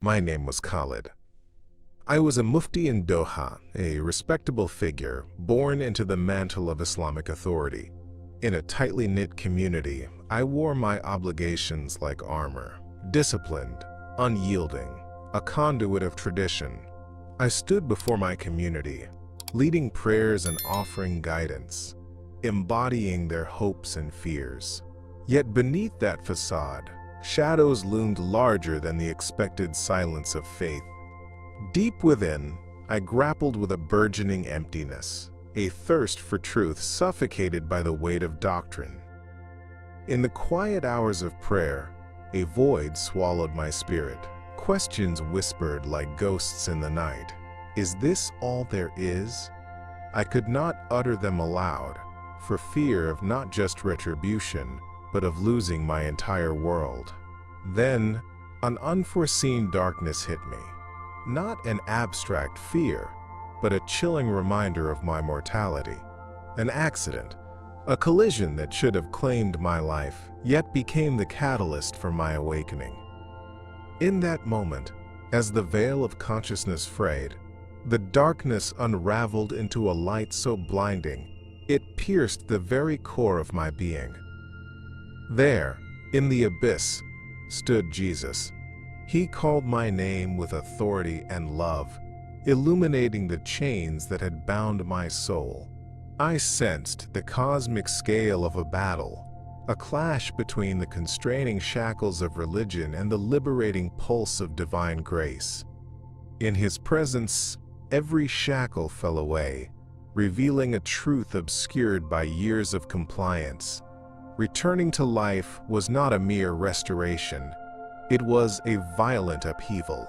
My name was Khalid. I was a Mufti in Doha, a respectable figure born into the mantle of Islamic authority. In a tightly knit community, I wore my obligations like armor, disciplined, unyielding, a conduit of tradition. I stood before my community, leading prayers and offering guidance, embodying their hopes and fears. Yet beneath that facade, shadows loomed larger than the expected silence of faith. Deep within, I grappled with a burgeoning emptiness, a thirst for truth suffocated by the weight of doctrine. In the quiet hours of prayer, a void swallowed my spirit. Questions whispered like ghosts in the night. Is this all there is? I could not utter them aloud, for fear of not just retribution, but of losing my entire world. Then, an unforeseen darkness hit me. Not an abstract fear, but a chilling reminder of my mortality. An accident, a collision that should have claimed my life, yet became the catalyst for my awakening. In that moment, as the veil of consciousness frayed, the darkness unraveled into a light so blinding, it pierced the very core of my being. There, in the abyss, stood Jesus. He called my name with authority and love, illuminating the chains that had bound my soul. I sensed the cosmic scale of a battle, a clash between the constraining shackles of religion and the liberating pulse of divine grace. In his presence, every shackle fell away, revealing a truth obscured by years of compliance. Returning to life was not a mere restoration. It was a violent upheaval.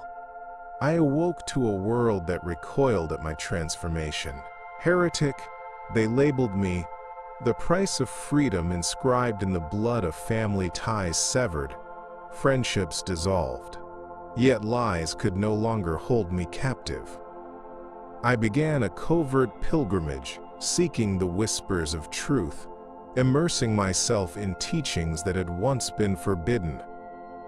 I awoke to a world that recoiled at my transformation. Heretic, they labeled me, the price of freedom inscribed in the blood of family ties severed, friendships dissolved. Yet lies could no longer hold me captive. I began a covert pilgrimage, seeking the whispers of truth, immersing myself in teachings that had once been forbidden.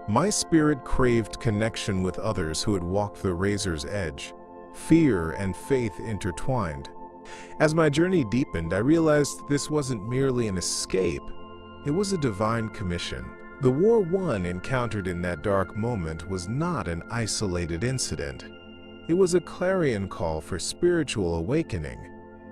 My spirit craved connection with others who had walked the razor's edge, fear and faith intertwined. As my journey deepened, I realized this wasn't merely an escape, it was a divine commission. The war one encountered in that dark moment was not an isolated incident. It was a clarion call for spiritual awakening.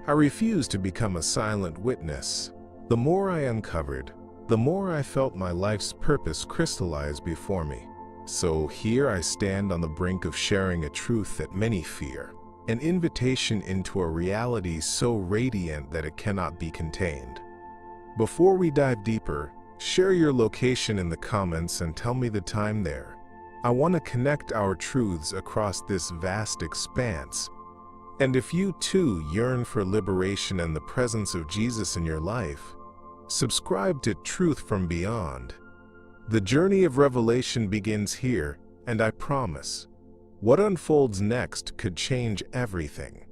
I refused to become a silent witness. The more I uncovered, the more I felt my life's purpose crystallize before me. So here I stand on the brink of sharing a truth that many fear, an invitation into a reality so radiant that it cannot be contained. Before we dive deeper, share your location in the comments and tell me the time there. I want to connect our truths across this vast expanse. And if you too yearn for liberation and the presence of Jesus in your life, subscribe to Truth from Beyond. The journey of revelation begins here, and I promise, what unfolds next could change everything.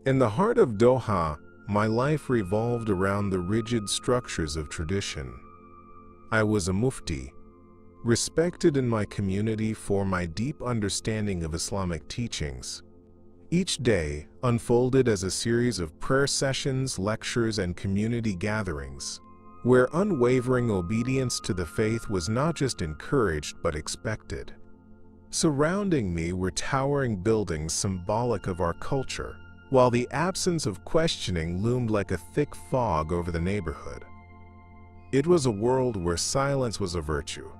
In the heart of Doha, my life revolved around the rigid structures of tradition. I was a Mufti, respected in my community for my deep understanding of Islamic teachings. Each day unfolded as a series of prayer sessions, lectures, and community gatherings, where unwavering obedience to the faith was not just encouraged but expected. Surrounding me were towering buildings symbolic of our culture, while the absence of questioning loomed like a thick fog over the neighborhood. It was a world where silence was a virtue,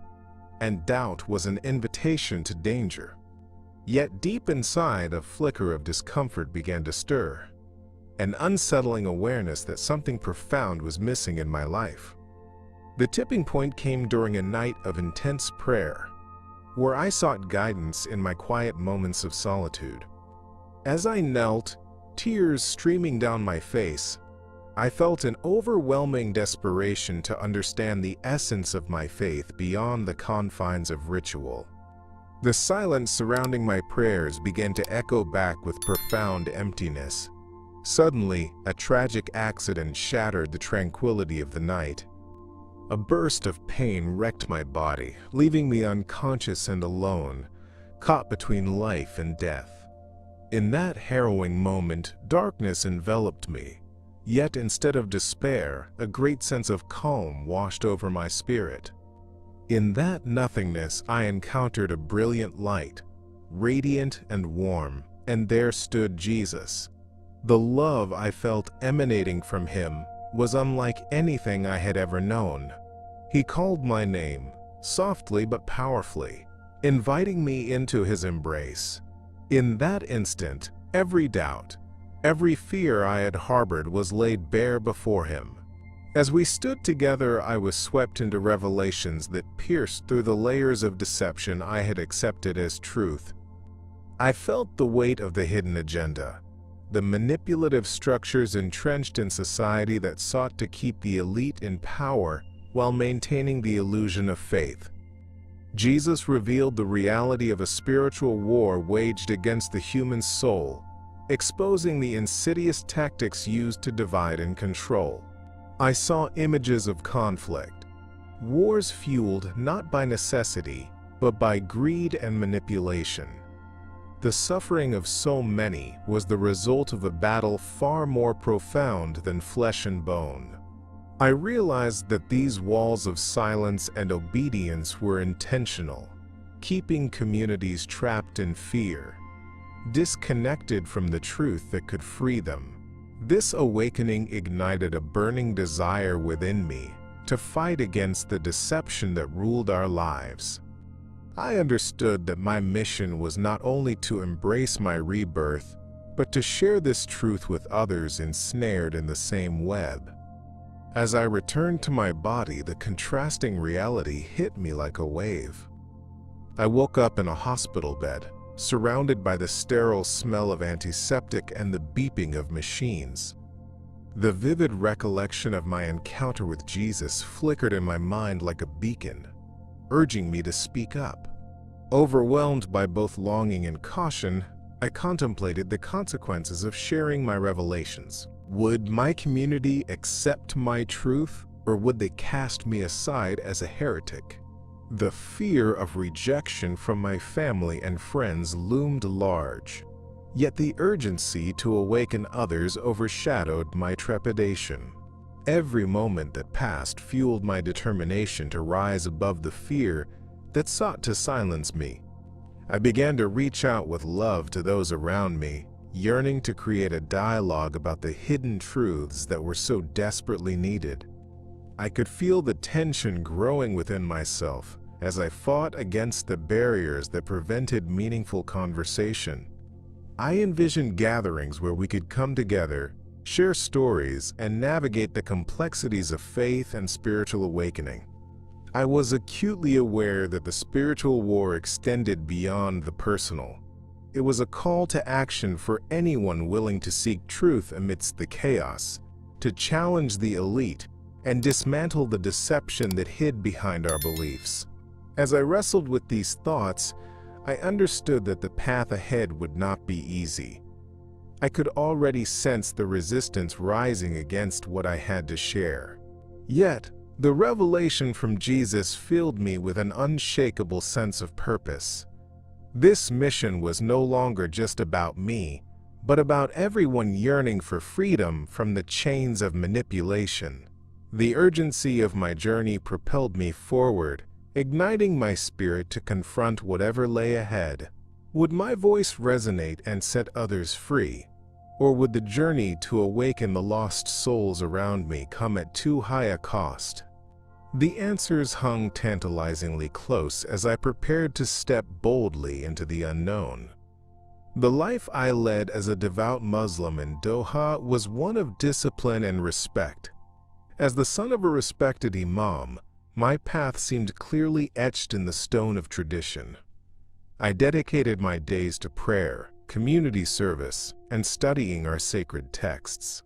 and doubt was an invitation to danger. Yet deep inside, a flicker of discomfort began to stir, an unsettling awareness that something profound was missing in my life. The tipping point came during a night of intense prayer, where I sought guidance in my quiet moments of solitude. As I knelt, tears streaming down my face, I felt an overwhelming desperation to understand the essence of my faith beyond the confines of ritual. The silence surrounding my prayers began to echo back with profound emptiness. Suddenly, a tragic accident shattered the tranquility of the night. A burst of pain wrecked my body, leaving me unconscious and alone, caught between life and death. In that harrowing moment, darkness enveloped me. Yet instead of despair, a great sense of calm washed over my spirit. In that nothingness, I encountered a brilliant light, radiant and warm, and there stood Jesus. The love I felt emanating from him was unlike anything I had ever known. He called my name, softly but powerfully, inviting me into his embrace. In that instant, every doubt, every fear I had harbored was laid bare before him. As we stood together, I was swept into revelations that pierced through the layers of deception I had accepted as truth. I felt the weight of the hidden agenda, the manipulative structures entrenched in society that sought to keep the elite in power while maintaining the illusion of faith. Jesus revealed the reality of a spiritual war waged against the human soul, exposing the insidious tactics used to divide and control. I saw images of conflict, wars fueled not by necessity, but by greed and manipulation. The suffering of so many was the result of a battle far more profound than flesh and bone. I realized that these walls of silence and obedience were intentional, keeping communities trapped in fear, disconnected from the truth that could free them. This awakening ignited a burning desire within me to fight against the deception that ruled our lives. I understood that my mission was not only to embrace my rebirth, but to share this truth with others ensnared in the same web. As I returned to my body, the contrasting reality hit me like a wave. I woke up in a hospital bed, surrounded by the sterile smell of antiseptic and the beeping of machines. The vivid recollection of my encounter with Jesus flickered in my mind like a beacon, urging me to speak up. Overwhelmed by both longing and caution, I contemplated the consequences of sharing my revelations. Would my community accept my truth, or would they cast me aside as a heretic? The fear of rejection from my family and friends loomed large, yet the urgency to awaken others overshadowed my trepidation. Every moment that passed fueled my determination to rise above the fear that sought to silence me. I began to reach out with love to those around me, yearning to create a dialogue about the hidden truths that were so desperately needed. I could feel the tension growing within myself as I fought against the barriers that prevented meaningful conversation. I envisioned gatherings where we could come together, share stories, and navigate the complexities of faith and spiritual awakening. I was acutely aware that the spiritual war extended beyond the personal. It was a call to action for anyone willing to seek truth amidst the chaos, to challenge the elite, and dismantle the deception that hid behind our beliefs. As I wrestled with these thoughts, I understood that the path ahead would not be easy. I could already sense the resistance rising against what I had to share. Yet, the revelation from Jesus filled me with an unshakable sense of purpose. This mission was no longer just about me, but about everyone yearning for freedom from the chains of manipulation. The urgency of my journey propelled me forward, igniting my spirit to confront whatever lay ahead. Would my voice resonate and set others free? Or would the journey to awaken the lost souls around me come at too high a cost? The answers hung tantalizingly close as I prepared to step boldly into the unknown. The life I led as a devout Muslim in Doha was one of discipline and respect. As the son of a respected imam, my path seemed clearly etched in the stone of tradition. I dedicated my days to prayer, community service, and studying our sacred texts.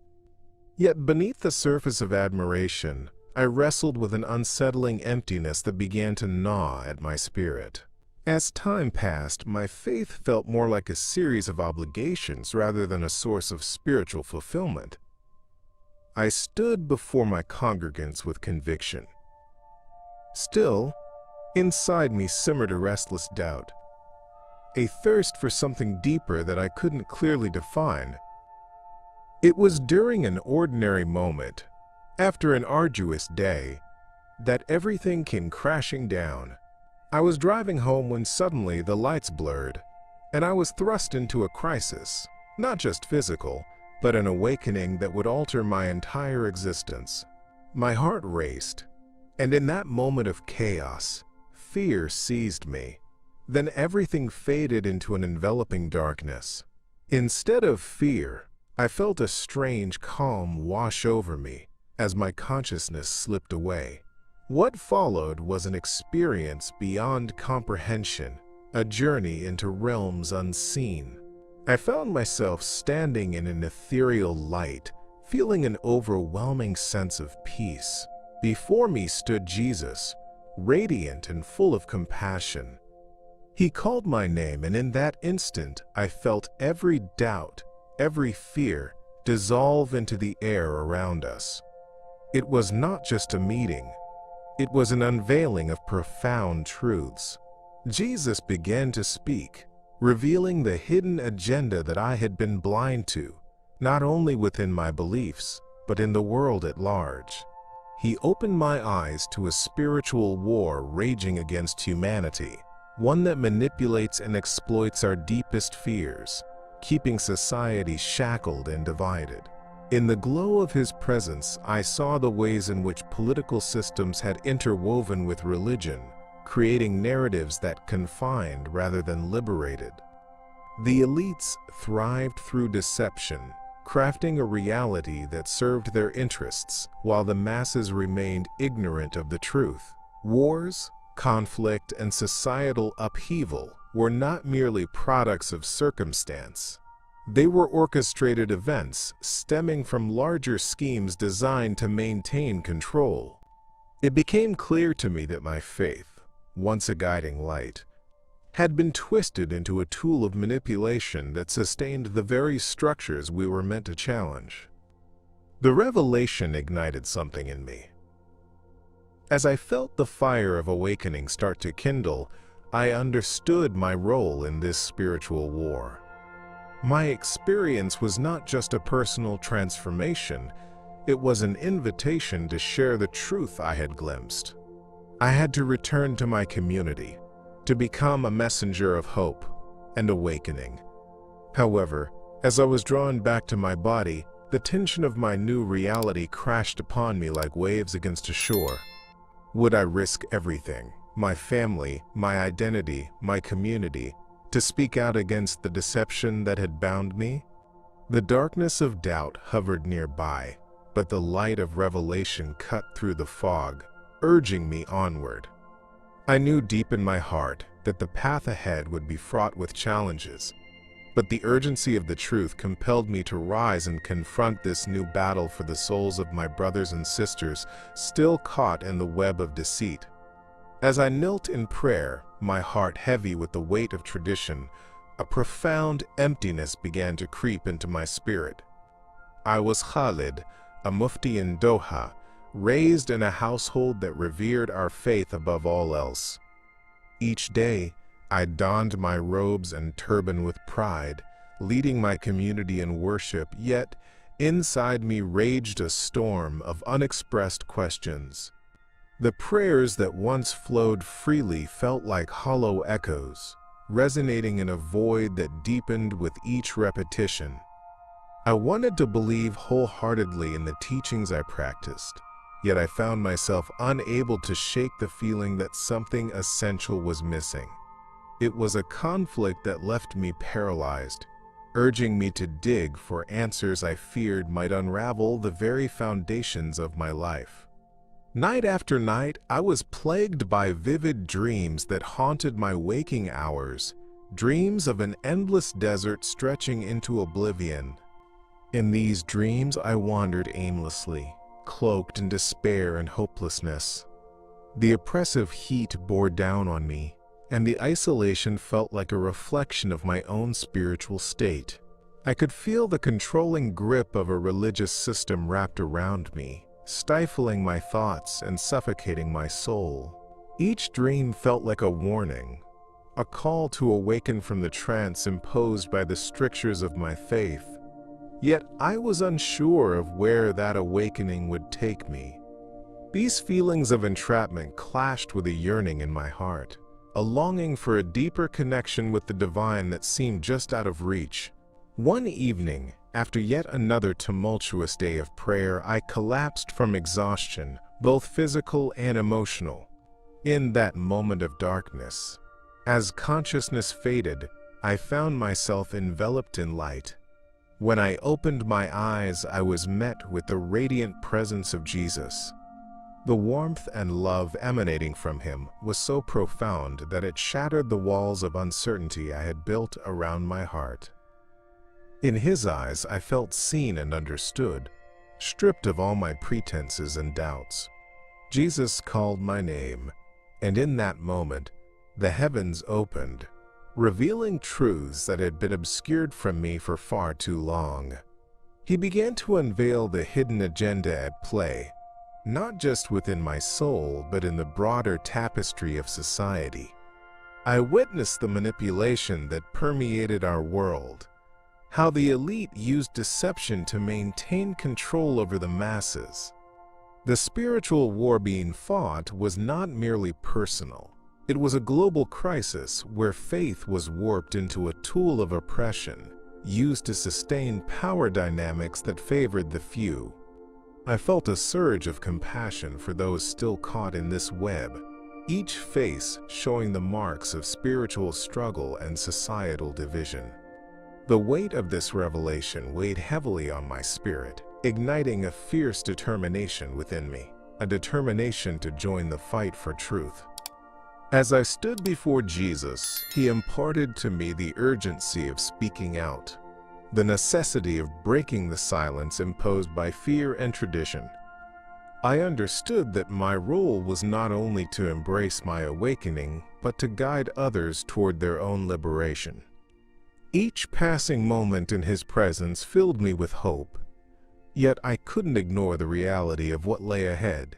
Yet beneath the surface of admiration, I wrestled with an unsettling emptiness that began to gnaw at my spirit. As time passed, my faith felt more like a series of obligations rather than a source of spiritual fulfillment. I stood before my congregants with conviction. Still, inside me simmered a restless doubt. a thirst for something deeper that I couldn't clearly define. It was during an ordinary moment, after an arduous day, that everything came crashing down. I was driving home when suddenly the lights blurred, and I was thrust into a crisis, not just physical, but an awakening that would alter my entire existence. My heart raced, and in that moment of chaos, fear seized me. Then everything faded into an enveloping darkness. Instead of fear, I felt a strange calm wash over me as my consciousness slipped away. What followed was an experience beyond comprehension, a journey into realms unseen. I found myself standing in an ethereal light, feeling an overwhelming sense of peace. Before me stood Jesus, radiant and full of compassion. He called my name, and in that instant I felt every doubt, every fear dissolve into the air around us. It was not just a meeting. It was an unveiling of profound truths. Jesus began to speak, revealing the hidden agenda that I had been blind to, not only within my beliefs, but in the world at large. He opened my eyes to a spiritual war raging against humanity, one that manipulates and exploits our deepest fears, keeping society shackled and divided. In the glow of his presence, I saw the ways in which political systems had interwoven with religion, creating narratives that confined rather than liberated. The elites thrived through deception, crafting a reality that served their interests, while the masses remained ignorant of the truth. Wars, conflict, and societal upheaval were not merely products of circumstance. They were orchestrated events stemming from larger schemes designed to maintain control. It became clear to me that my faith, once a guiding light, had been twisted into a tool of manipulation that sustained the very structures we were meant to challenge. The revelation ignited something in me. As I felt the fire of awakening start to kindle, I understood my role in this spiritual war. My experience was not just a personal transformation, it was an invitation to share the truth I had glimpsed. I had to return to my community, to become a messenger of hope and awakening. However, as I was drawn back to my body, the tension of my new reality crashed upon me like waves against a shore. Would I risk everything, my family, my identity, my community, to speak out against the deception that had bound me? The darkness of doubt hovered nearby, but the light of revelation cut through the fog, urging me onward. I knew deep in my heart that the path ahead would be fraught with challenges, but the urgency of the truth compelled me to rise and confront this new battle for the souls of my brothers and sisters still caught in the web of deceit. As I knelt in prayer, my heart heavy with the weight of tradition, a profound emptiness began to creep into my spirit. I was Khalid, a Mufti in Doha, raised in a household that revered our faith above all else. Each day, I donned my robes and turban with pride, leading my community in worship, yet inside me raged a storm of unexpressed questions. The prayers that once flowed freely felt like hollow echoes, resonating in a void that deepened with each repetition. I wanted to believe wholeheartedly in the teachings I practiced, yet I found myself unable to shake the feeling that something essential was missing. It was a conflict that left me paralyzed, urging me to dig for answers I feared might unravel the very foundations of my life. Night after night, I was plagued by vivid dreams that haunted my waking hours, dreams of an endless desert stretching into oblivion. In these dreams, I wandered aimlessly, cloaked in despair and hopelessness. The oppressive heat bore down on me, and the isolation felt like a reflection of my own spiritual state. I could feel the controlling grip of a religious system wrapped around me, stifling my thoughts and suffocating my soul. Each dream felt like a warning, a call to awaken from the trance imposed by the strictures of my faith. Yet I was unsure of where that awakening would take me. These feelings of entrapment clashed with a yearning in my heart, a longing for a deeper connection with the divine that seemed just out of reach. One evening, after yet another tumultuous day of prayer, I collapsed from exhaustion, both physical and emotional. In that moment of darkness, as consciousness faded, I found myself enveloped in light. When I opened my eyes, I was met with the radiant presence of Jesus. The warmth and love emanating from him was so profound that it shattered the walls of uncertainty I had built around my heart. In his eyes, I felt seen and understood, stripped of all my pretenses and doubts. Jesus called my name, and in that moment, the heavens opened, revealing truths that had been obscured from me for far too long. He began to unveil the hidden agenda at play, not just within my soul, but in the broader tapestry of society. I witnessed the manipulation that permeated our world, how the elite used deception to maintain control over the masses. The spiritual war being fought was not merely personal. It was a global crisis where faith was warped into a tool of oppression, used to sustain power dynamics that favored the few. I felt a surge of compassion for those still caught in this web, each face showing the marks of spiritual struggle and societal division. The weight of this revelation weighed heavily on my spirit, igniting a fierce determination within me, a determination to join the fight for truth. As I stood before Jesus, he imparted to me the urgency of speaking out, the necessity of breaking the silence imposed by fear and tradition. I understood that my role was not only to embrace my awakening, but to guide others toward their own liberation. Each passing moment in his presence filled me with hope, yet I couldn't ignore the reality of what lay ahead.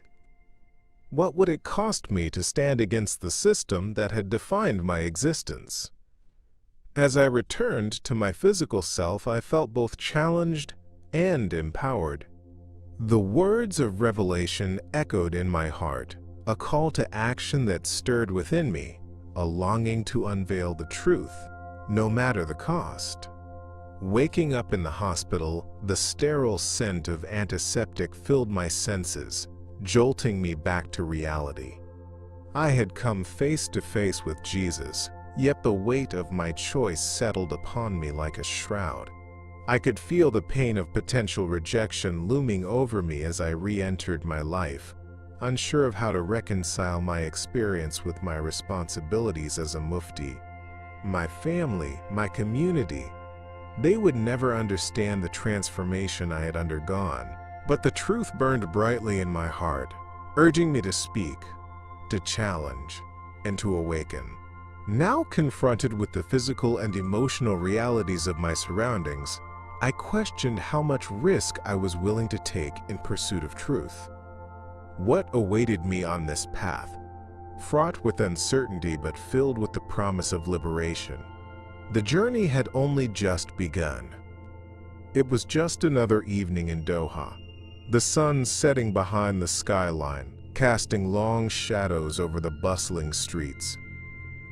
What would it cost me to stand against the system that had defined my existence? As I returned to my physical self, I felt both challenged and empowered. The words of revelation echoed in my heart, a call to action that stirred within me, a longing to unveil the truth, no matter the cost. Waking up in the hospital, the sterile scent of antiseptic filled my senses, jolting me back to reality. I had come face to face with Jesus, yet the weight of my choice settled upon me like a shroud. I could feel the pain of potential rejection looming over me as I re-entered my life, unsure of how to reconcile my experience with my responsibilities as a Mufti. My family, my community, they would never understand the transformation I had undergone, but the truth burned brightly in my heart, urging me to speak, to challenge, and to awaken. Now confronted with the physical and emotional realities of my surroundings, I questioned how much risk I was willing to take in pursuit of truth. What awaited me on this path, fraught with uncertainty but filled with the promise of liberation? The journey had only just begun. It was just another evening in Doha, the sun setting behind the skyline, casting long shadows over the bustling streets.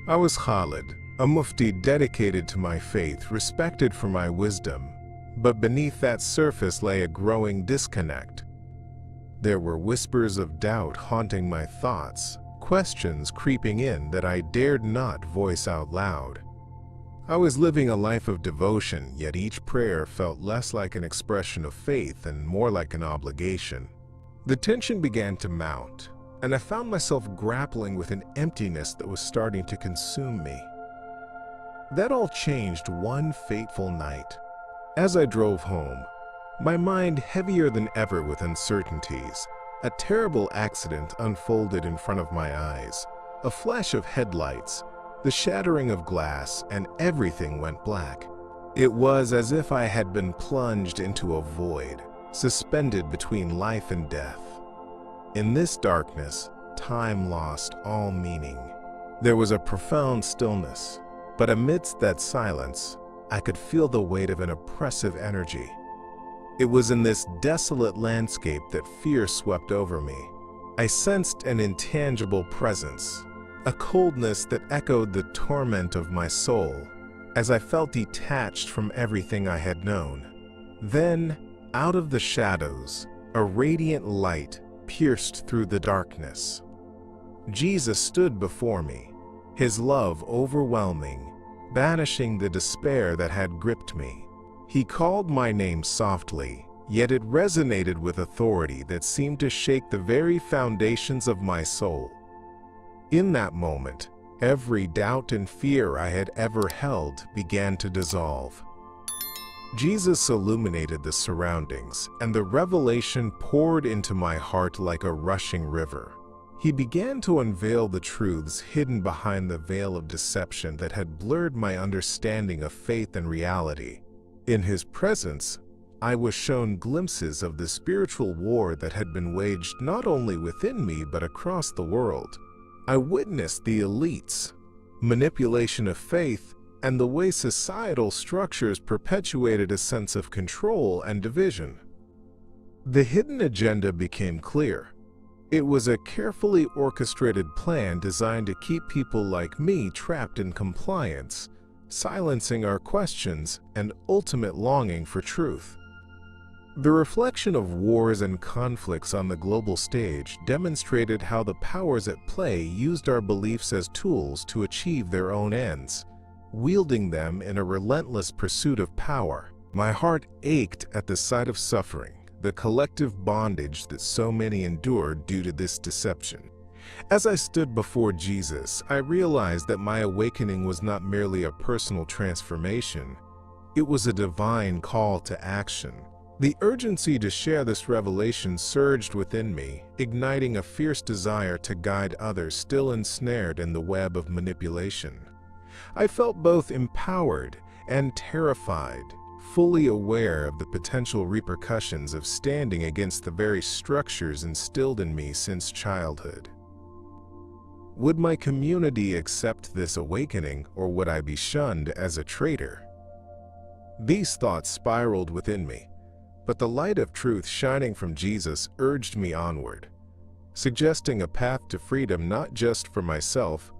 I was Khalid, a Mufti dedicated to my faith, respected for my wisdom, but beneath that surface lay a growing disconnect. There were whispers of doubt haunting my thoughts, questions creeping in that I dared not voice out loud. I was living a life of devotion, yet each prayer felt less like an expression of faith and more like an obligation. The tension began to mount, and I found myself grappling with an emptiness that was starting to consume me. That all changed one fateful night. As I drove home, my mind heavier than ever with uncertainties, a terrible accident unfolded in front of my eyes. A flash of headlights, the shattering of glass, and everything went black. It was as if I had been plunged into a void, suspended between life and death. In this darkness, time lost all meaning. There was a profound stillness, but amidst that silence, I could feel the weight of an oppressive energy. It was in this desolate landscape that fear swept over me. I sensed an intangible presence, a coldness that echoed the torment of my soul, as I felt detached from everything I had known. Then, out of the shadows, a radiant light pierced through the darkness. Jesus stood before me, his love overwhelming, banishing the despair that had gripped me. He called my name softly, yet it resonated with authority that seemed to shake the very foundations of my soul. In that moment, every doubt and fear I had ever held began to dissolve. Jesus illuminated the surroundings, and the revelation poured into my heart like a rushing river. He began to unveil the truths hidden behind the veil of deception that had blurred my understanding of faith and reality. In his presence, I was shown glimpses of the spiritual war that had been waged not only within me but across the world. I witnessed the elites, manipulation of faith, and the way societal structures perpetuated a sense of control and division. The hidden agenda became clear. It was a carefully orchestrated plan designed to keep people like me trapped in compliance, silencing our questions and ultimate longing for truth. The reflection of wars and conflicts on the global stage demonstrated how the powers at play used our beliefs as tools to achieve their own ends, wielding them in a relentless pursuit of power. My heart ached at the sight of suffering, the collective bondage that so many endured due to this deception. As I stood before Jesus, I realized that my awakening was not merely a personal transformation. It was a divine call to action. The urgency to share this revelation surged within me, igniting a fierce desire to guide others still ensnared in the web of manipulation. I felt both empowered and terrified, fully aware of the potential repercussions of standing against the very structures instilled in me since childhood. Would my community accept this awakening, or would I be shunned as a traitor? These thoughts spiraled within me, but the light of truth shining from Jesus urged me onward, suggesting a path to freedom not just for myself,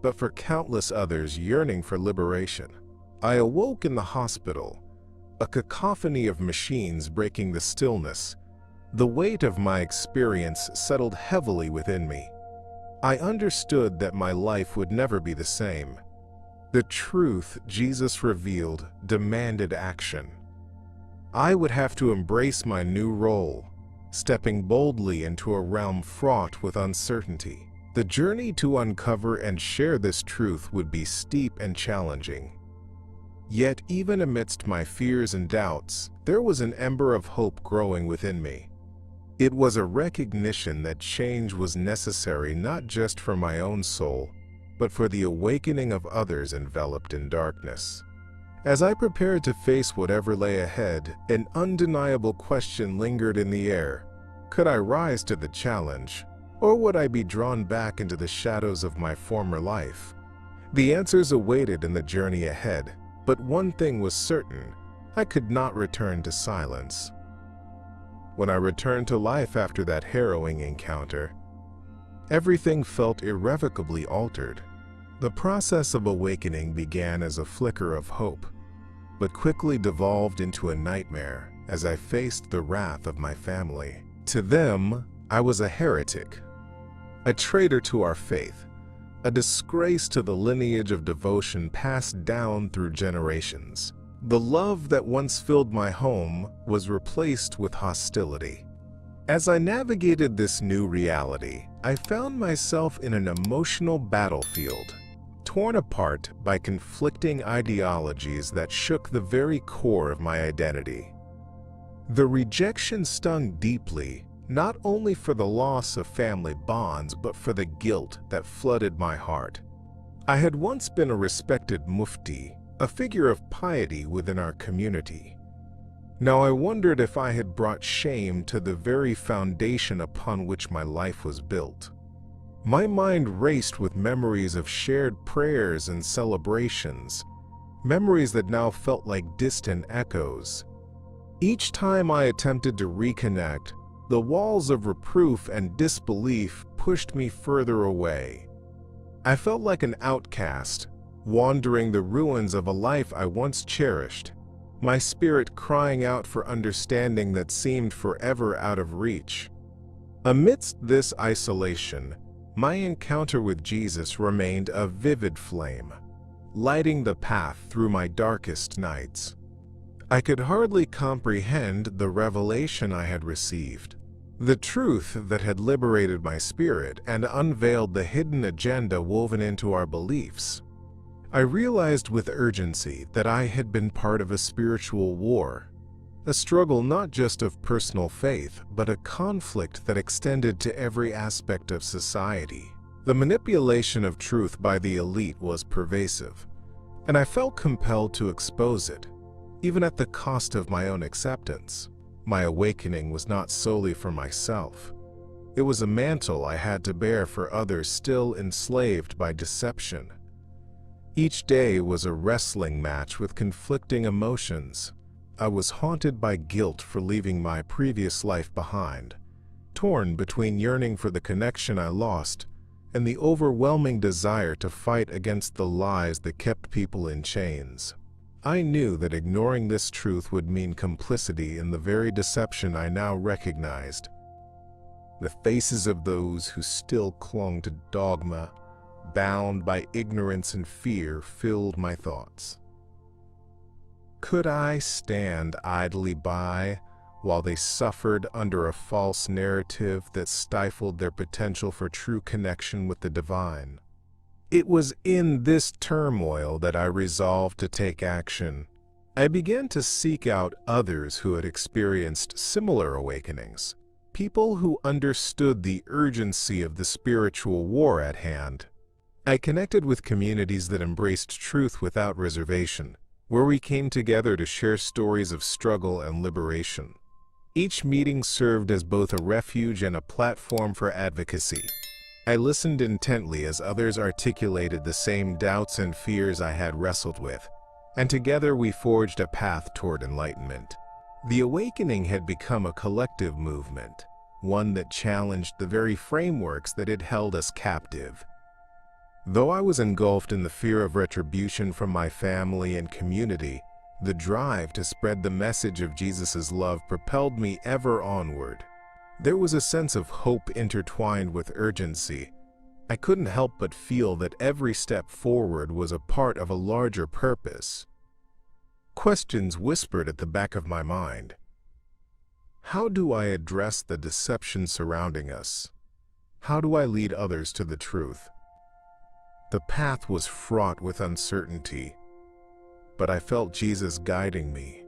but for countless others yearning for liberation. I awoke in the hospital, a cacophony of machines breaking the stillness. The weight of my experience settled heavily within me. I understood that my life would never be the same. The truth Jesus revealed demanded action. I would have to embrace my new role, stepping boldly into a realm fraught with uncertainty. The journey to uncover and share this truth would be steep and challenging. Yet even amidst my fears and doubts, there was an ember of hope growing within me. It was a recognition that change was necessary not just for my own soul, but for the awakening of others enveloped in darkness. As I prepared to face whatever lay ahead, an undeniable question lingered in the air. Could I rise to the challenge, or would I be drawn back into the shadows of my former life? The answers awaited in the journey ahead, but one thing was certain: I could not return to silence. When I returned to life after that harrowing encounter, everything felt irrevocably altered. The process of awakening began as a flicker of hope, but quickly devolved into a nightmare as I faced the wrath of my family. To them, I was a heretic, a traitor to our faith, a disgrace to the lineage of devotion passed down through generations. The love that once filled my home was replaced with hostility. As I navigated this new reality, I found myself in an emotional battlefield, torn apart by conflicting ideologies that shook the very core of my identity. The rejection stung deeply, not only for the loss of family bonds, but for the guilt that flooded my heart. I had once been a respected Mufti, a figure of piety within our community. Now I wondered if I had brought shame to the very foundation upon which my life was built. My mind raced with memories of shared prayers and celebrations, memories that now felt like distant echoes. Each time I attempted to reconnect, the walls of reproof and disbelief pushed me further away. I felt like an outcast, wandering the ruins of a life I once cherished, my spirit crying out for understanding that seemed forever out of reach. Amidst this isolation, my encounter with Jesus remained a vivid flame, lighting the path through my darkest nights. I could hardly comprehend the revelation I had received, the truth that had liberated my spirit and unveiled the hidden agenda woven into our beliefs. I realized with urgency that I had been part of a spiritual war, a struggle not just of personal faith, but a conflict that extended to every aspect of society. The manipulation of truth by the elite was pervasive, and I felt compelled to expose it, even at the cost of my own acceptance. My awakening was not solely for myself. It was a mantle I had to bear for others still enslaved by deception. Each day was a wrestling match with conflicting emotions. I was haunted by guilt for leaving my previous life behind, torn between yearning for the connection I lost and the overwhelming desire to fight against the lies that kept people in chains. I knew that ignoring this truth would mean complicity in the very deception I now recognized. The faces of those who still clung to dogma, bound by ignorance and fear, filled my thoughts. Could I stand idly by while they suffered under a false narrative that stifled their potential for true connection with the divine? It was in this turmoil that I resolved to take action. I began to seek out others who had experienced similar awakenings, people who understood the urgency of the spiritual war at hand. I connected with communities that embraced truth without reservation, where we came together to share stories of struggle and liberation. Each meeting served as both a refuge and a platform for advocacy. I listened intently as others articulated the same doubts and fears I had wrestled with, and together we forged a path toward enlightenment. The awakening had become a collective movement, one that challenged the very frameworks that had held us captive. Though I was engulfed in the fear of retribution from my family and community, the drive to spread the message of Jesus' love propelled me ever onward. There was a sense of hope intertwined with urgency. I couldn't help but feel that every step forward was a part of a larger purpose. Questions whispered at the back of my mind. How do I address the deception surrounding us? How do I lead others to the truth? The path was fraught with uncertainty, but I felt Jesus guiding me,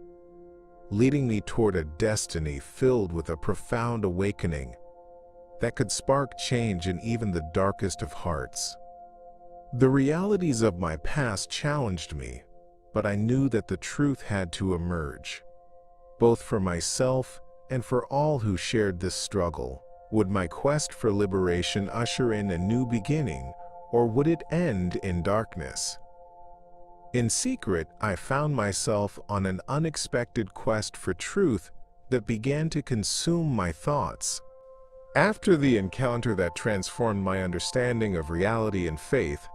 leading me toward a destiny filled with a profound awakening that could spark change in even the darkest of hearts. The realities of my past challenged me, but I knew that the truth had to emerge, both for myself and for all who shared this struggle. Would my quest for liberation usher in a new beginning, or would it end in darkness? In secret, I found myself on an unexpected quest for truth that began to consume my thoughts. After the encounter that transformed my understanding of reality and faith,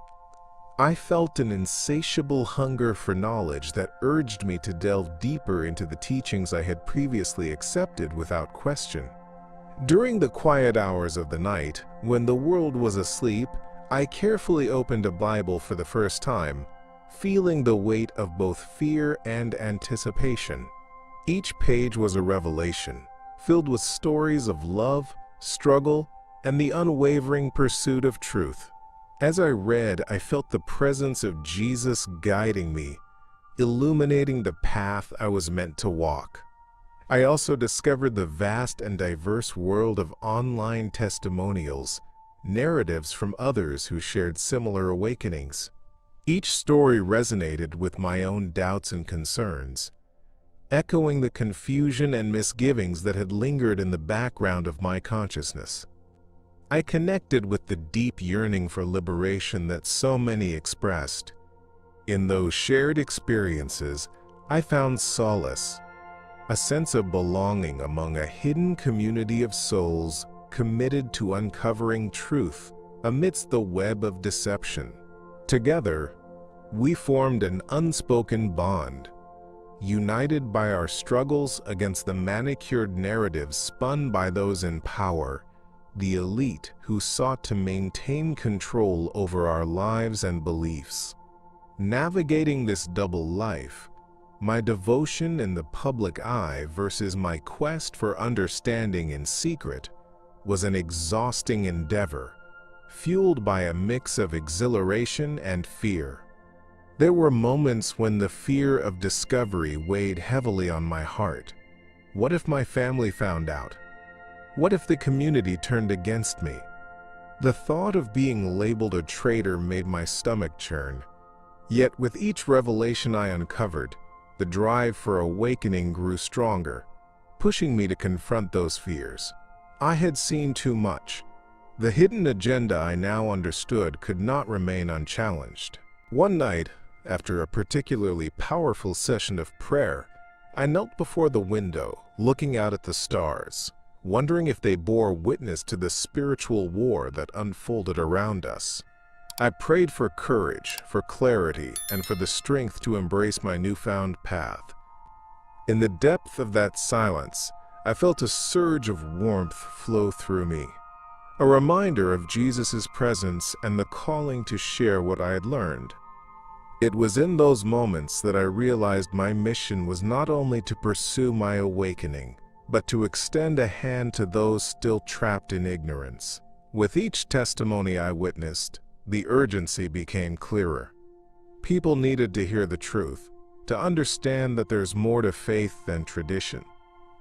I felt an insatiable hunger for knowledge that urged me to delve deeper into the teachings I had previously accepted without question. During the quiet hours of the night, when the world was asleep, I carefully opened a Bible for the first time, feeling the weight of both fear and anticipation. Each page was a revelation, filled with stories of love, struggle, and the unwavering pursuit of truth. As I read, I felt the presence of Jesus guiding me, illuminating the path I was meant to walk. I also discovered the vast and diverse world of online testimonials, narratives from others who shared similar awakenings. Each story resonated with my own doubts and concerns, echoing the confusion and misgivings that had lingered in the background of my consciousness. I connected with the deep yearning for liberation that so many expressed. In those shared experiences, I found solace, a sense of belonging among a hidden community of souls committed to uncovering truth amidst the web of deception. Together, we formed an unspoken bond, united by our struggles against the manicured narratives spun by those in power, the elite who sought to maintain control over our lives and beliefs. Navigating this double life, my devotion in the public eye versus my quest for understanding in secret, was an exhausting endeavor, fueled by a mix of exhilaration and fear. There were moments when the fear of discovery weighed heavily on my heart. What if my family found out? What if the community turned against me? The thought of being labeled a traitor made my stomach churn. Yet with each revelation I uncovered, the drive for awakening grew stronger, pushing me to confront those fears. I had seen too much. The hidden agenda I now understood could not remain unchallenged. One night, after a particularly powerful session of prayer, I knelt before the window, looking out at the stars, wondering if they bore witness to the spiritual war that unfolded around us. I prayed for courage, for clarity, and for the strength to embrace my newfound path. In the depth of that silence, I felt a surge of warmth flow through me, a reminder of Jesus' presence and the calling to share what I had learned. It was in those moments that I realized my mission was not only to pursue my awakening, but to extend a hand to those still trapped in ignorance. With each testimony I witnessed, the urgency became clearer. People needed to hear the truth, to understand that there's more to faith than tradition.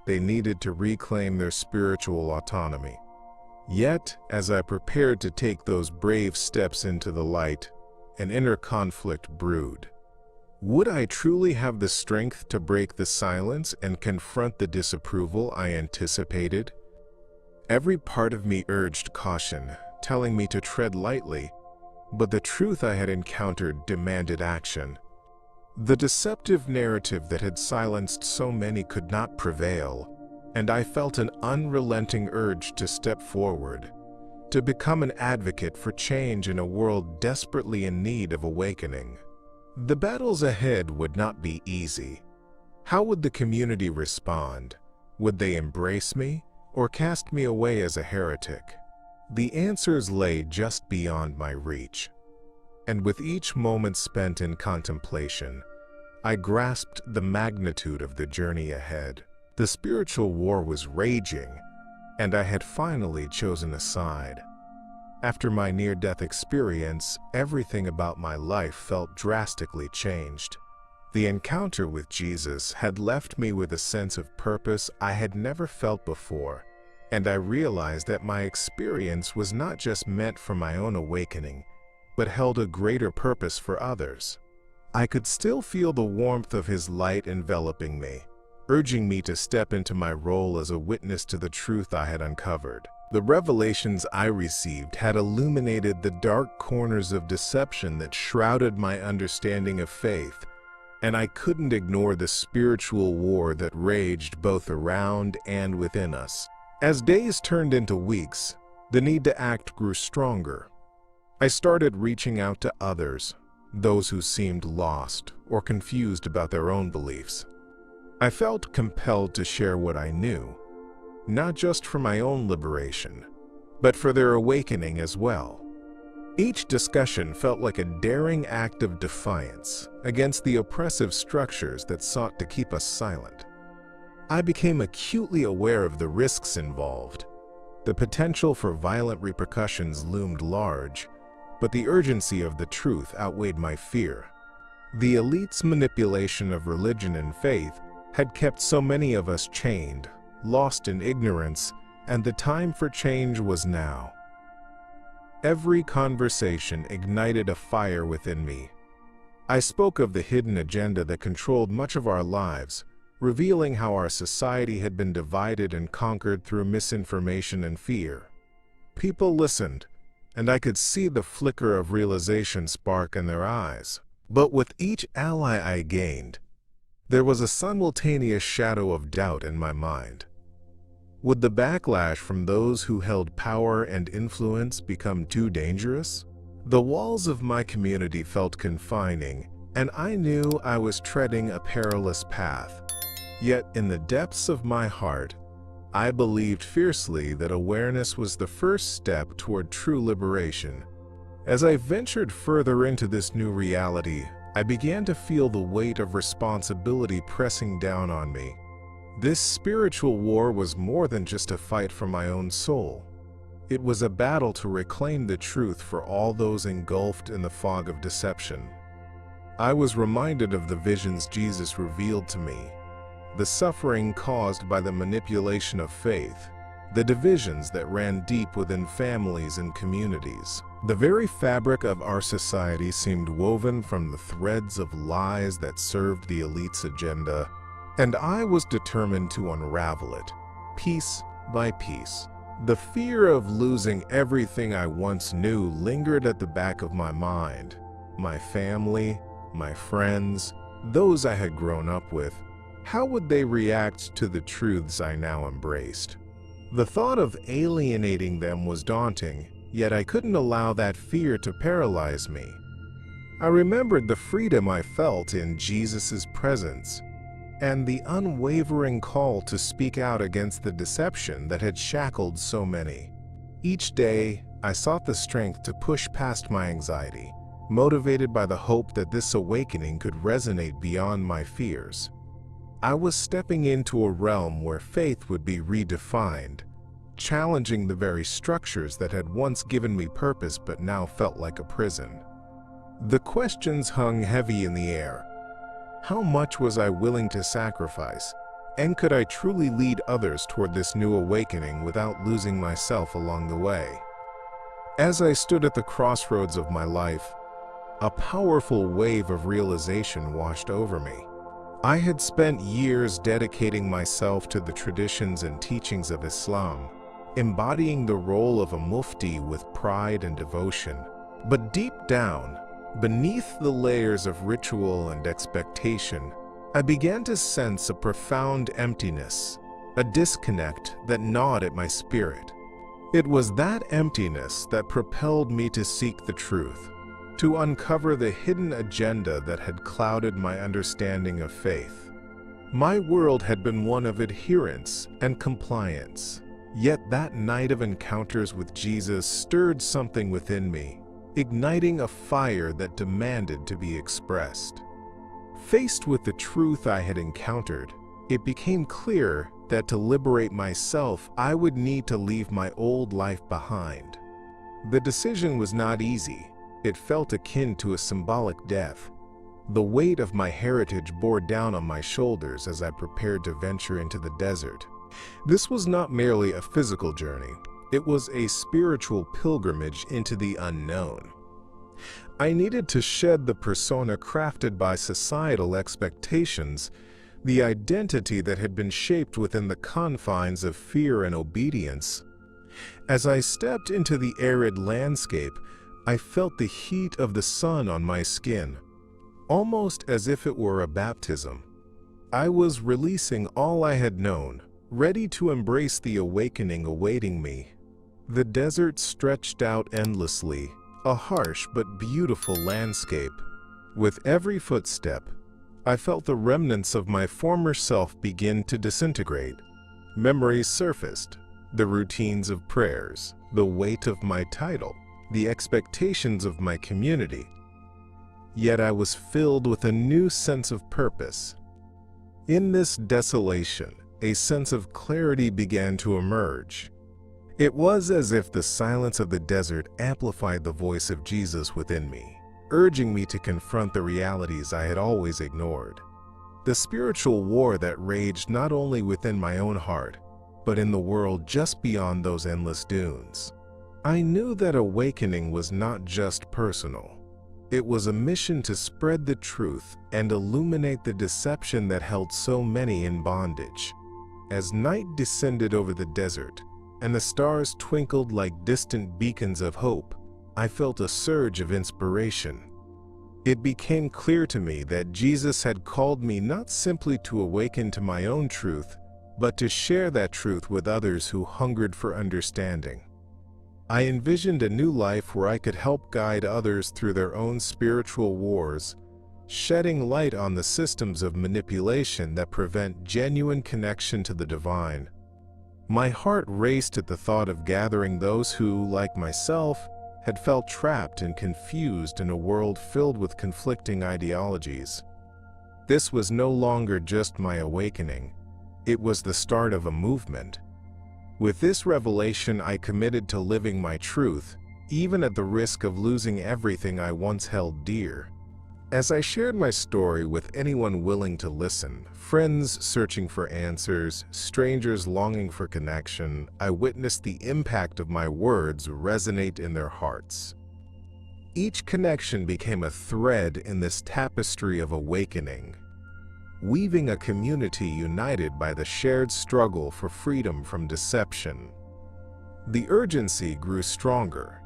They needed to reclaim their spiritual autonomy. Yet, as I prepared to take those brave steps into the light, an inner conflict brewed. Would I truly have the strength to break the silence and confront the disapproval I anticipated? Every part of me urged caution, telling me to tread lightly, but the truth I had encountered demanded action. The deceptive narrative that had silenced so many could not prevail, and I felt an unrelenting urge to step forward, to become an advocate for change in a world desperately in need of awakening. The battles ahead would not be easy. How would the community respond? Would they embrace me or cast me away as a heretic? The answers lay just beyond my reach. And with each moment spent in contemplation, I grasped the magnitude of the journey ahead. The spiritual war was raging, and I had finally chosen a side. After my near-death experience, everything about my life felt drastically changed. The encounter with Jesus had left me with a sense of purpose I had never felt before, and I realized that my experience was not just meant for my own awakening, but held a greater purpose for others. I could still feel the warmth of his light enveloping me, urging me to step into my role as a witness to the truth I had uncovered. The revelations I received had illuminated the dark corners of deception that shrouded my understanding of faith, and I couldn't ignore the spiritual war that raged both around and within us. As days turned into weeks, the need to act grew stronger. I started reaching out to others, those who seemed lost or confused about their own beliefs. I felt compelled to share what I knew, not just for my own liberation, but for their awakening as well. Each discussion felt like a daring act of defiance against the oppressive structures that sought to keep us silent. I became acutely aware of the risks involved. The potential for violent repercussions loomed large, but the urgency of the truth outweighed my fear. The elite's manipulation of religion and faith had kept so many of us chained, lost in ignorance, and the time for change was now. Every conversation ignited a fire within me. I spoke of the hidden agenda that controlled much of our lives, revealing how our society had been divided and conquered through misinformation and fear. People listened, and I could see the flicker of realization spark in their eyes. But with each ally I gained, there was a simultaneous shadow of doubt in my mind. Would the backlash from those who held power and influence become too dangerous? The walls of my community felt confining, and I knew I was treading a perilous path. Yet in the depths of my heart, I believed fiercely that awareness was the first step toward true liberation. As I ventured further into this new reality, I began to feel the weight of responsibility pressing down on me. This spiritual war was more than just a fight for my own soul. It was a battle to reclaim the truth for all those engulfed in the fog of deception. I was reminded of the visions Jesus revealed to me, the suffering caused by the manipulation of faith, the divisions that ran deep within families and communities. The very fabric of our society seemed woven from the threads of lies that served the elite's agenda, and I was determined to unravel it, piece by piece. The fear of losing everything I once knew lingered at the back of my mind. My family, my friends, those I had grown up with. How would they react to the truths I now embraced? The thought of alienating them was daunting, yet I couldn't allow that fear to paralyze me. I remembered the freedom I felt in Jesus' presence, and the unwavering call to speak out against the deception that had shackled so many. Each day, I sought the strength to push past my anxiety, motivated by the hope that this awakening could resonate beyond my fears. I was stepping into a realm where faith would be redefined, challenging the very structures that had once given me purpose but now felt like a prison. The questions hung heavy in the air. How much was I willing to sacrifice, and could I truly lead others toward this new awakening without losing myself along the way? As I stood at the crossroads of my life, a powerful wave of realization washed over me. I had spent years dedicating myself to the traditions and teachings of Islam, embodying the role of a Mufti with pride and devotion. But deep down, beneath the layers of ritual and expectation, I began to sense a profound emptiness, a disconnect that gnawed at my spirit. It was that emptiness that propelled me to seek the truth, to uncover the hidden agenda that had clouded my understanding of faith. My world had been one of adherence and compliance, yet that night of encounters with Jesus stirred something within me, igniting a fire that demanded to be expressed. Faced with the truth I had encountered, it became clear that to liberate myself, I would need to leave my old life behind. The decision was not easy. It felt akin to a symbolic death. The weight of my heritage bore down on my shoulders as I prepared to venture into the desert. This was not merely a physical journey. It was a spiritual pilgrimage into the unknown. I needed to shed the persona crafted by societal expectations, the identity that had been shaped within the confines of fear and obedience. As I stepped into the arid landscape, I felt the heat of the sun on my skin, almost as if it were a baptism. I was releasing all I had known, ready to embrace the awakening awaiting me. The desert stretched out endlessly, a harsh but beautiful landscape. With every footstep, I felt the remnants of my former self begin to disintegrate. Memories surfaced, the routines of prayers, the weight of my title, the expectations of my community. Yet I was filled with a new sense of purpose. In this desolation, a sense of clarity began to emerge. It was as if the silence of the desert amplified the voice of Jesus within me, urging me to confront the realities I had always ignored. The spiritual war that raged not only within my own heart, but in the world just beyond those endless dunes. I knew that awakening was not just personal. It was a mission to spread the truth and illuminate the deception that held so many in bondage. As night descended over the desert, and the stars twinkled like distant beacons of hope, I felt a surge of inspiration. It became clear to me that Jesus had called me not simply to awaken to my own truth, but to share that truth with others who hungered for understanding. I envisioned a new life where I could help guide others through their own spiritual wars, shedding light on the systems of manipulation that prevent genuine connection to the divine. My heart raced at the thought of gathering those who, like myself, had felt trapped and confused in a world filled with conflicting ideologies. This was no longer just my awakening. It was the start of a movement. With this revelation, I committed to living my truth, even at the risk of losing everything I once held dear. As I shared my story with anyone willing to listen, friends searching for answers, strangers longing for connection, I witnessed the impact of my words resonate in their hearts. Each connection became a thread in this tapestry of awakening, weaving a community united by the shared struggle for freedom from deception. The urgency grew stronger.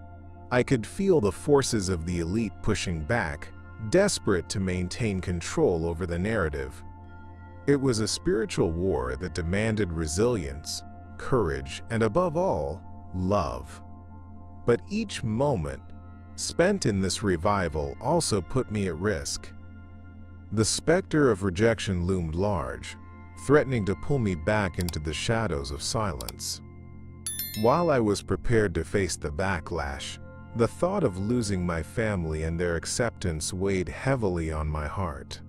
I could feel the forces of the elite pushing back, desperate to maintain control over the narrative. It was a spiritual war that demanded resilience, courage, and above all, love. But each moment spent in this revival also put me at risk. The specter of rejection loomed large, threatening to pull me back into the shadows of silence. While I was prepared to face the backlash, the thought of losing my family and their acceptance weighed heavily on my heart.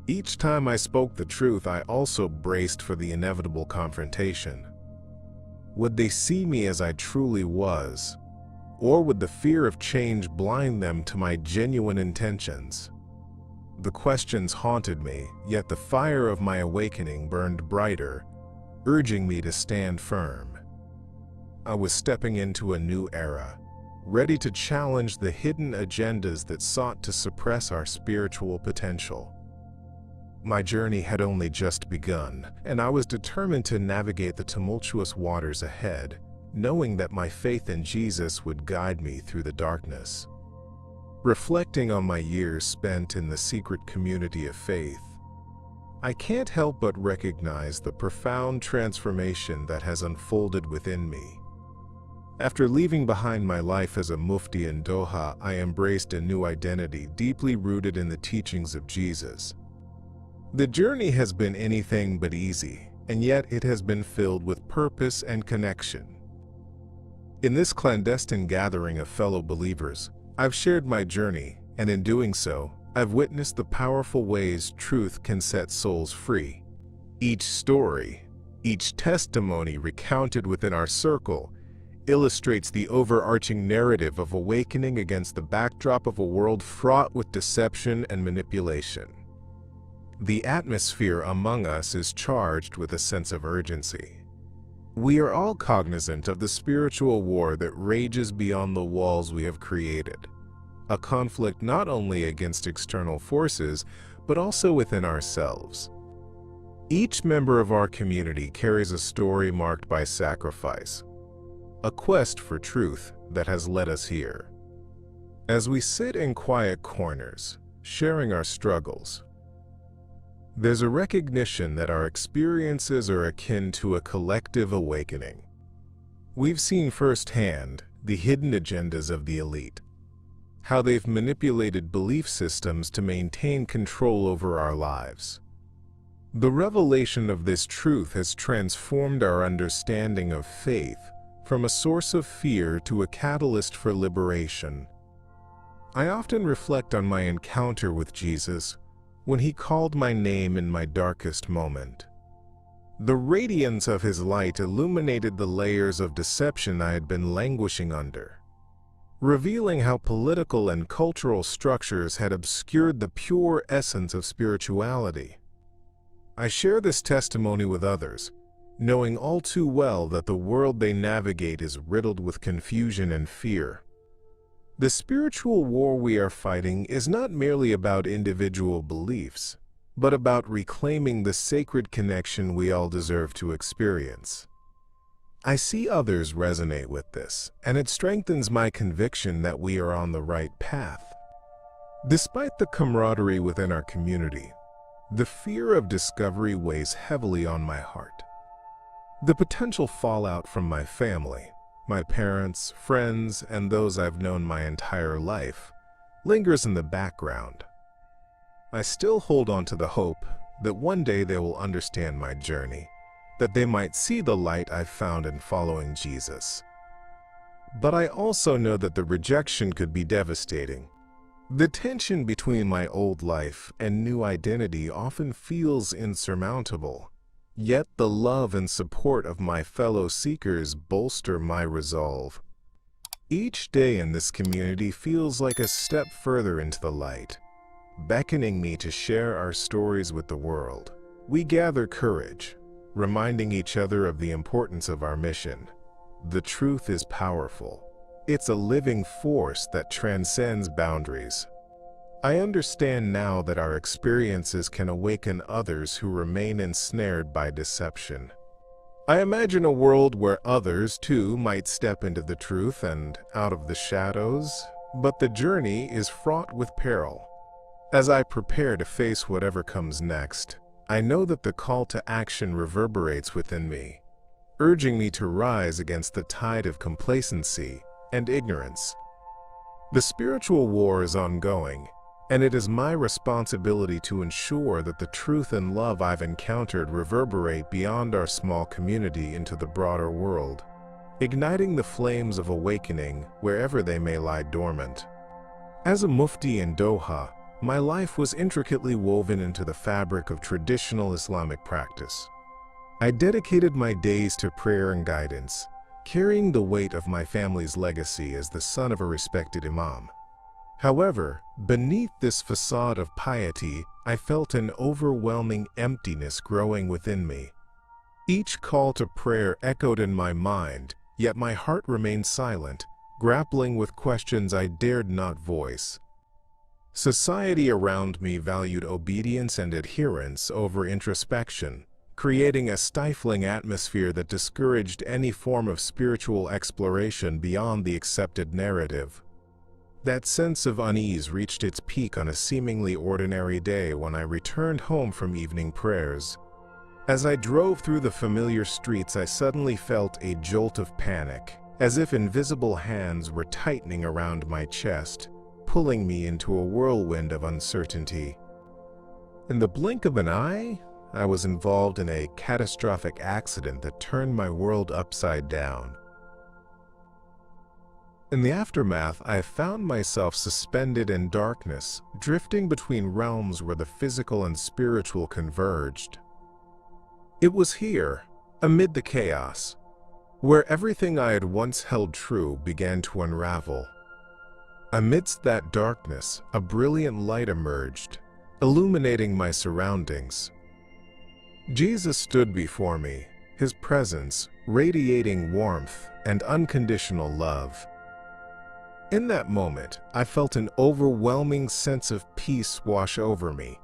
Each time I spoke the truth, I also braced for the inevitable confrontation. Would they see me as I truly was, or would the fear of change blind them to my genuine intentions? The questions haunted me, yet the fire of my awakening burned brighter, urging me to stand firm. I was stepping into a new era, ready to challenge the hidden agendas that sought to suppress our spiritual potential. My journey had only just begun, and I was determined to navigate the tumultuous waters ahead, knowing that my faith in Jesus would guide me through the darkness. Reflecting on my years spent in the secret community of faith, I can't help but recognize the profound transformation that has unfolded within me. After leaving behind my life as a Mufti in Doha, I embraced a new identity deeply rooted in the teachings of Jesus. The journey has been anything but easy, and yet it has been filled with purpose and connection. In this clandestine gathering of fellow believers, I've shared my journey, and in doing so, I've witnessed the powerful ways truth can set souls free. Each story, each testimony recounted within our circle, illustrates the overarching narrative of awakening against the backdrop of a world fraught with deception and manipulation. The atmosphere among us is charged with a sense of urgency. We are all cognizant of the spiritual war that rages beyond the walls we have created, a conflict not only against external forces, but also within ourselves. Each member of our community carries a story marked by sacrifice, a quest for truth that has led us here. As we sit in quiet corners, sharing our struggles, there's a recognition that our experiences are akin to a collective awakening. We've seen firsthand the hidden agendas of the elite, how they've manipulated belief systems to maintain control over our lives. The revelation of this truth has transformed our understanding of faith from a source of fear to a catalyst for liberation. I often reflect on my encounter with Jesus when he called my name in my darkest moment. The radiance of his light illuminated the layers of deception I had been languishing under, revealing how political and cultural structures had obscured the pure essence of spirituality. I share this testimony with others, knowing all too well that the world they navigate is riddled with confusion and fear. The spiritual war we are fighting is not merely about individual beliefs, but about reclaiming the sacred connection we all deserve to experience. I see others resonate with this, and it strengthens my conviction that we are on the right path. Despite the camaraderie within our community, the fear of discovery weighs heavily on my heart. The potential fallout from my family, my parents, friends, and those I've known my entire life, lingers in the background. I still hold on to the hope that one day they will understand my journey, that they might see the light I've found in following Jesus. But I also know that the rejection could be devastating. The tension between my old life and new identity often feels insurmountable. Yet the love and support of my fellow seekers bolster my resolve. Each day in this community feels like a step further into the light, beckoning me to share our stories with the world. We gather courage, reminding each other of the importance of our mission. The truth is powerful. It's a living force that transcends boundaries. I understand now that our experiences can awaken others who remain ensnared by deception. I imagine a world where others, too, might step into the truth and out of the shadows, but the journey is fraught with peril. As I prepare to face whatever comes next, I know that the call to action reverberates within me, urging me to rise against the tide of complacency and ignorance. The spiritual war is ongoing, and it is my responsibility to ensure that the truth and love I've encountered reverberate beyond our small community into the broader world, igniting the flames of awakening wherever they may lie dormant. As a Mufti in Doha, my life was intricately woven into the fabric of traditional Islamic practice. I dedicated my days to prayer and guidance, carrying the weight of my family's legacy as the son of a respected imam. However, beneath this facade of piety, I felt an overwhelming emptiness growing within me. Each call to prayer echoed in my mind, yet my heart remained silent, grappling with questions I dared not voice. Society around me valued obedience and adherence over introspection, creating a stifling atmosphere that discouraged any form of spiritual exploration beyond the accepted narrative. That sense of unease reached its peak on a seemingly ordinary day when I returned home from evening prayers. As I drove through the familiar streets, I suddenly felt a jolt of panic, as if invisible hands were tightening around my chest, pulling me into a whirlwind of uncertainty. In the blink of an eye, I was involved in a catastrophic accident that turned my world upside down. In the aftermath, I found myself suspended in darkness, drifting between realms where the physical and spiritual converged. It was here, amid the chaos, where everything I had once held true began to unravel. Amidst that darkness, a brilliant light emerged, illuminating my surroundings. Jesus stood before me, his presence radiating warmth and unconditional love. In that moment, I felt an overwhelming sense of peace wash over me,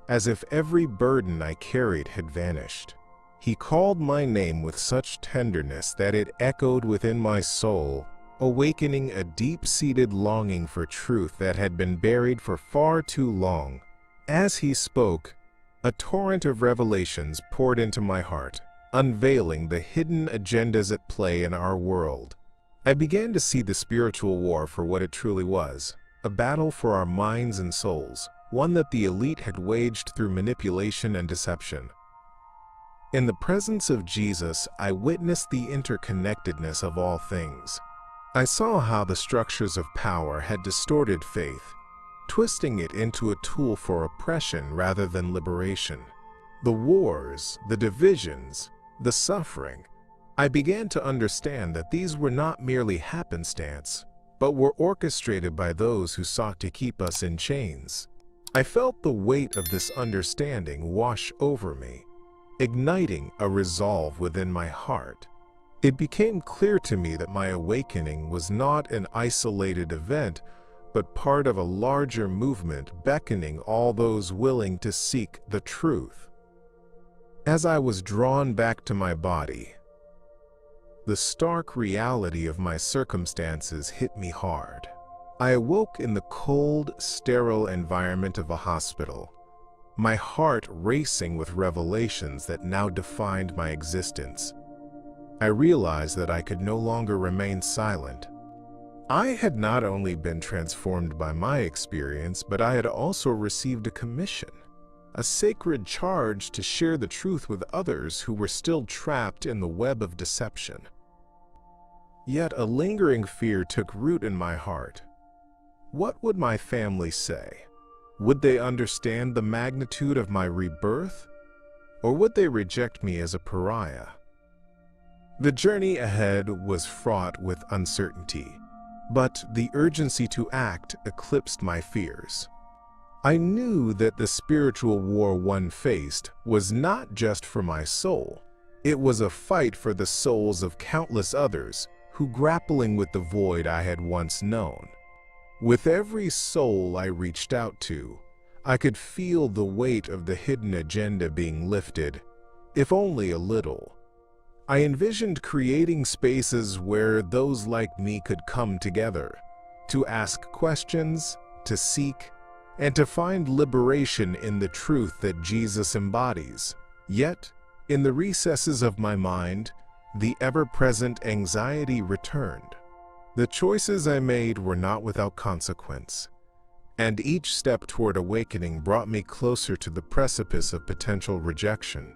as if every burden I carried had vanished. He called my name with such tenderness that it echoed within my soul, awakening a deep-seated longing for truth that had been buried for far too long. As he spoke, a torrent of revelations poured into my heart, unveiling the hidden agendas at play in our world. I began to see the spiritual war for what it truly was, a battle for our minds and souls, one that the elite had waged through manipulation and deception. In the presence of Jesus, I witnessed the interconnectedness of all things. I saw how the structures of power had distorted faith, twisting it into a tool for oppression rather than liberation. The wars, the divisions, the suffering. I began to understand that these were not merely happenstance, but were orchestrated by those who sought to keep us in chains. I felt the weight of this understanding wash over me, igniting a resolve within my heart. It became clear to me that my awakening was not an isolated event, but part of a larger movement beckoning all those willing to seek the truth. As I was drawn back to my body, the stark reality of my circumstances hit me hard. I awoke in the cold, sterile environment of a hospital, my heart racing with revelations that now defined my existence. I realized that I could no longer remain silent. I had not only been transformed by my experience, but I had also received a commission, a sacred charge to share the truth with others who were still trapped in the web of deception. Yet a lingering fear took root in my heart. What would my family say? Would they understand the magnitude of my rebirth? Or would they reject me as a pariah? The journey ahead was fraught with uncertainty, but the urgency to act eclipsed my fears. I knew that the spiritual war one faced was not just for my soul. It was a fight for the souls of countless others who grappling with the void I had once known. With every soul I reached out to, I could feel the weight of the hidden agenda being lifted, if only a little. I envisioned creating spaces where those like me could come together, to ask questions, to seek, and to find liberation in the truth that Jesus embodies. Yet, in the recesses of my mind, the ever-present anxiety returned. The choices I made were not without consequence, and each step toward awakening brought me closer to the precipice of potential rejection.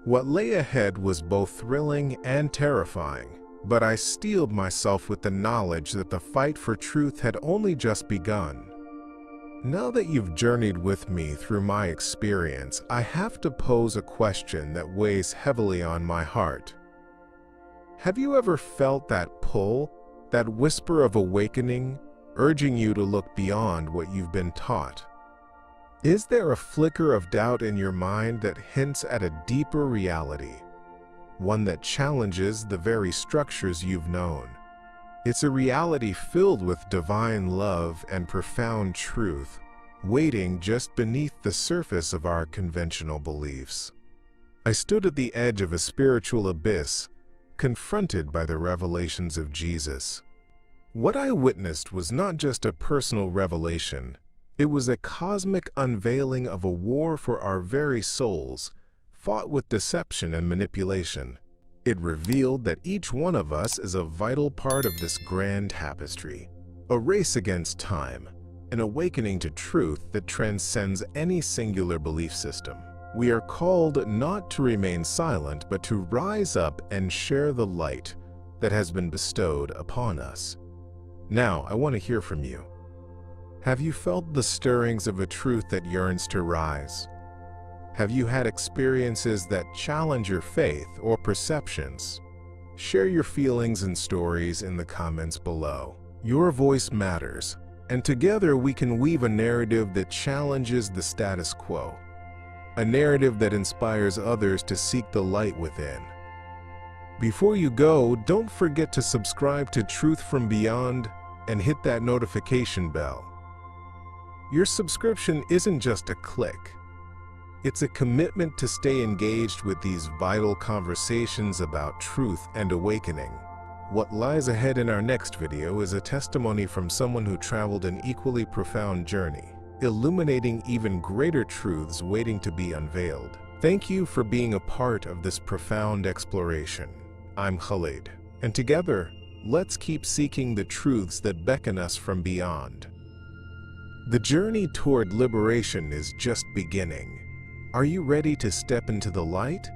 What lay ahead was both thrilling and terrifying, but I steeled myself with the knowledge that the fight for truth had only just begun. Now that you've journeyed with me through my experience, I have to pose a question that weighs heavily on my heart. Have you ever felt that pull, that whisper of awakening, urging you to look beyond what you've been taught? Is there a flicker of doubt in your mind that hints at a deeper reality, one that challenges the very structures you've known? It's a reality filled with divine love and profound truth, waiting just beneath the surface of our conventional beliefs. I stood at the edge of a spiritual abyss, confronted by the revelations of Jesus. What I witnessed was not just a personal revelation, it was a cosmic unveiling of a war for our very souls, fought with deception and manipulation. It revealed that each one of us is a vital part of this grand tapestry, a race against time, an awakening to truth that transcends any singular belief system. We are called not to remain silent, but to rise up and share the light that has been bestowed upon us. Now, I want to hear from you. Have you felt the stirrings of a truth that yearns to rise? Have you had experiences that challenge your faith or perceptions? Share your feelings and stories in the comments below. Your voice matters, and together we can weave a narrative that challenges the status quo. A narrative that inspires others to seek the light within. Before you go, don't forget to subscribe to Truth from Beyond and hit that notification bell. Your subscription isn't just a click. It's a commitment to stay engaged with these vital conversations about truth and awakening. What lies ahead in our next video is a testimony from someone who traveled an equally profound journey, illuminating even greater truths waiting to be unveiled. Thank you for being a part of this profound exploration. I'm Khalid, and together, let's keep seeking the truths that beckon us from beyond. The journey toward liberation is just beginning. Are you ready to step into the light?